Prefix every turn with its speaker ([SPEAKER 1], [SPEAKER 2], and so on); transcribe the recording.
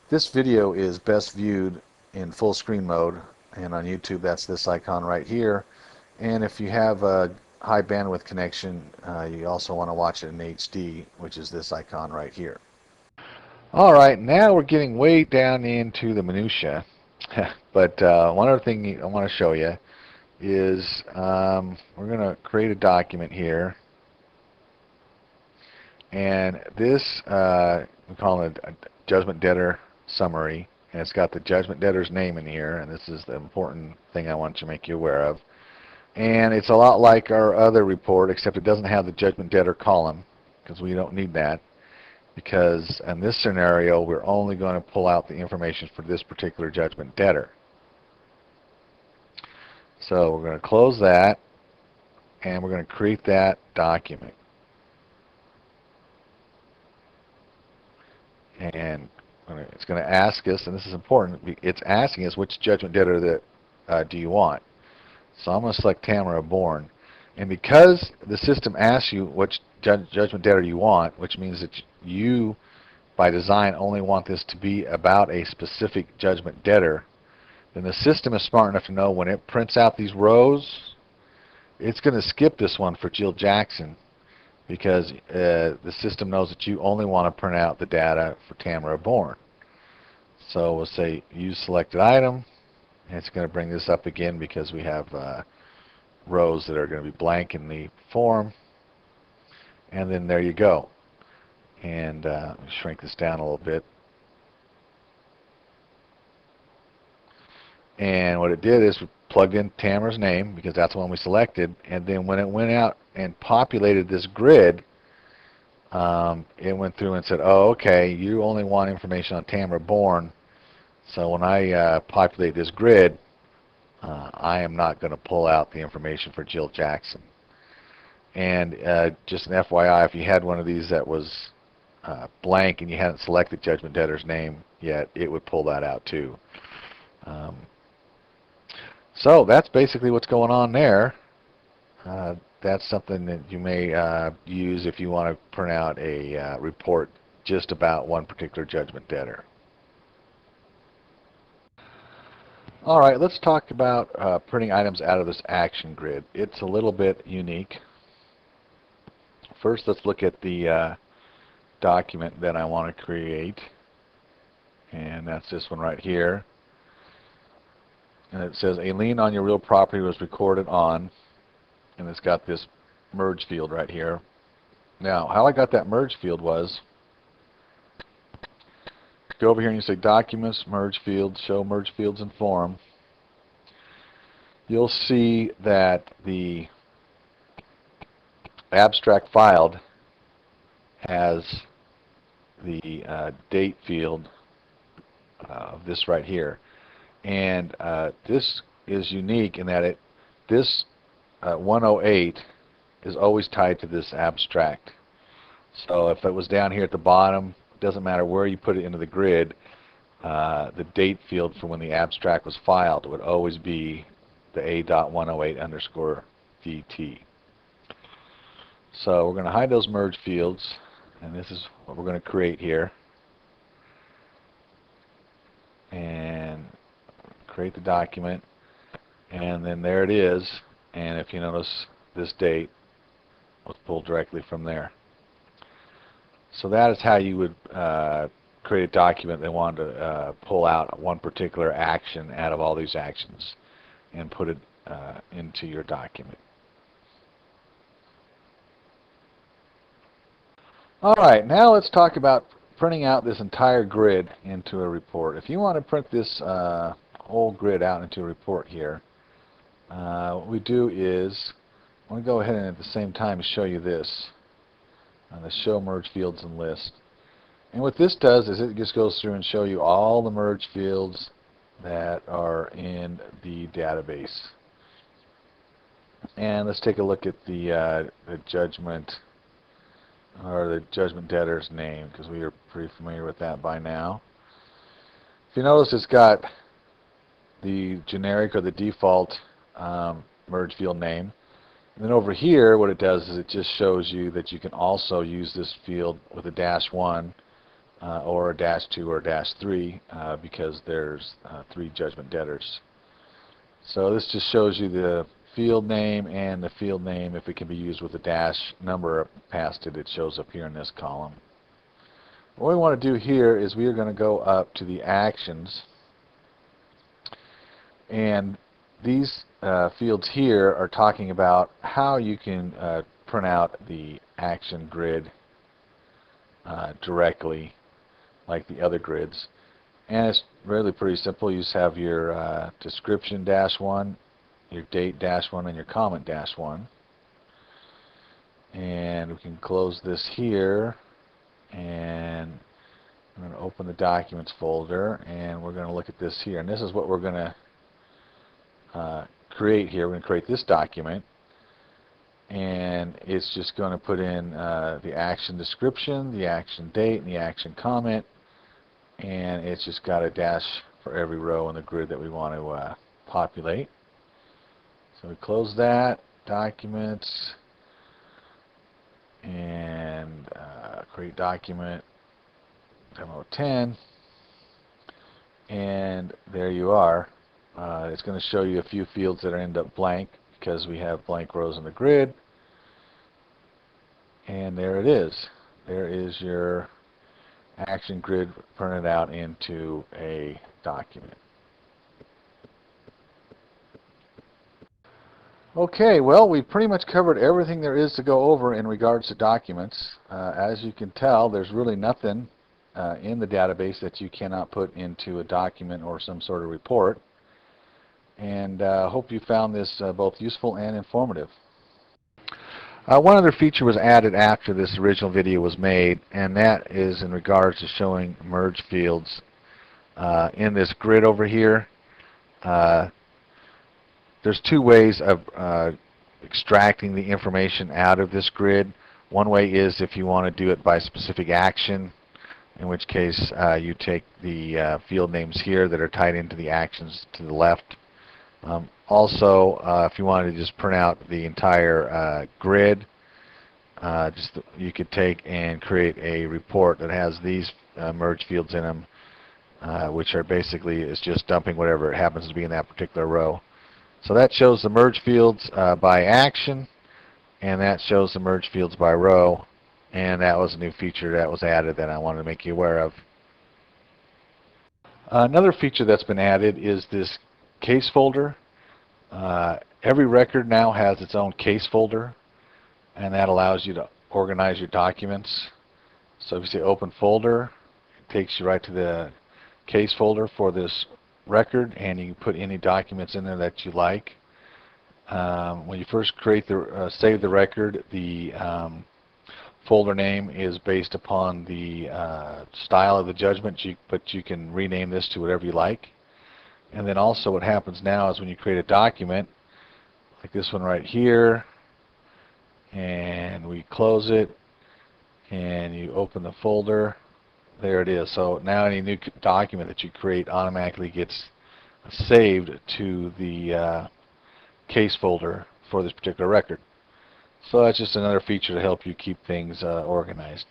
[SPEAKER 1] This video is best viewed in full screen mode, and on YouTube that's this icon right here. And if you have a high bandwidth connection, you also want to watch it in HD, which is this icon right here. All right, now we're getting way down into the minutia. But one other thing I want to show you is we're going to create a document here. And this, we call it a judgment debtor summary. And it's got the judgment debtor's name in here. And this is the important thing I want to make you aware of. And it's a lot like our other report, except it doesn't have the judgment debtor column, because we don't need that. Because in this scenario, we're only going to pull out the information for this particular judgment debtor. So we're going to close that, and we're going to create that document. And it's going to ask us, and this is important, it's asking us which judgment debtor that do you want. So I'm going to select Tamara Bourne. And because the system asks you which judgment debtor you want, which means that you, by design, only want this to be about a specific judgment debtor, then the system is smart enough to know when it prints out these rows, it's going to skip this one for Jill Jackson, because the system knows that you only want to print out the data for Tamara Bourne. So we'll say use selected item, and it's going to bring this up again because we have rows that are going to be blank in the form. And then there you go. And let me shrink this down a little bit. And what it did is we plugged in Tamara's name, because that's the one we selected, and then when it went out and populated this grid, it went through and said, oh, okay, you only want information on Tamara Bourne, so when I populate this grid, I am not going to pull out the information for Jill Jackson. And just an FYI, if you had one of these that was blank and you hadn't selected judgment debtor's name yet, it would pull that out too. So that's basically what's going on there. That's something that you may use if you want to print out a report just about one particular judgment debtor. All right, let's talk about printing items out of this action grid. It's a little bit unique. First, let's look at the document that I want to create, and that's this one right here. And it says a lien on your real property was recorded on, and it's got this merge field right here. Now, how I got that merge field was, go over here and you say Documents, Merge Fields, Show Merge Fields in Form. You'll see that the abstract filed has the date field of this right here. And this is unique in that this 108 is always tied to this abstract. So if it was down here at the bottom, it doesn't matter where you put it into the grid, the date field for when the abstract was filed would always be the A.108_VT. So we're going to hide those merge fields, and this is what we're going to create here. And create the document, and then there it is. And if you notice, this date was pulled directly from there. So that is how you would create a document that wanted to pull out one particular action out of all these actions and put it into your document. All right, now let's talk about printing out this entire grid into a report. If you want to print this whole grid out into a report here, what we do is I want to go ahead and at the same time show you this on the Show Merge Fields and List. And what this does is it just goes through and show you all the merge fields that are in the database. And let's take a look at the judgment, or the judgment debtor's name, because we are pretty familiar with that by now. If you notice, it's got the generic or the default merge field name. And then over here, what it does is it just shows you that you can also use this field with a -1 or a -2 or a -3 because there's 3 judgment debtors. So this just shows you the field name, and the field name, if it can be used with a dash number past it, it shows up here in this column. What we want to do here is we are going to go up to the actions, and these fields here are talking about how you can print out the action grid directly like the other grids. And it's really pretty simple. You just have your description -1, your date -1, and your comment -1. And we can close this here, and I'm going to open the documents folder, and we're going to look at this here. And this is what we're going to create here. We're going to create this document, and it's just going to put in the action description, the action date, and the action comment. And it's just got a dash for every row in the grid that we want to populate. So we close that, documents, and create document, demo 10, and there you are. It's going to show you a few fields that end up blank because we have blank rows in the grid. And there it is. There is your action grid printed out into a document. Okay, well, we've pretty much covered everything there is to go over in regards to documents. As you can tell, there's really nothing in the database that you cannot put into a document or some sort of report. And hope you found this both useful and informative. One other feature was added after this original video was made, and that is in regards to showing merge fields in this grid over here. There's two ways of extracting the information out of this grid. One way is if you want to do it by specific action, in which case you take the field names here that are tied into the actions to the left. Also, if you wanted to just print out the entire grid, you could take and create a report that has these merge fields in them, which are basically is just dumping whatever it happens to be in that particular row. So that shows the merge fields by action, and that shows the merge fields by row, and that was a new feature that was added that I wanted to make you aware of. Another feature that's been added is this case folder. Every record now has its own case folder, and that allows you to organize your documents. So if you say open folder, it takes you right to the case folder for this record, and you can put any documents in there that you like. When you first create the save the record, the folder name is based upon the style of the judgment, but you can rename this to whatever you like. And then also what happens now is when you create a document, like this one right here, and we close it, and you open the folder, there it is. So now any new document that you create automatically gets saved to the case folder for this particular record. So that's just another feature to help you keep things organized.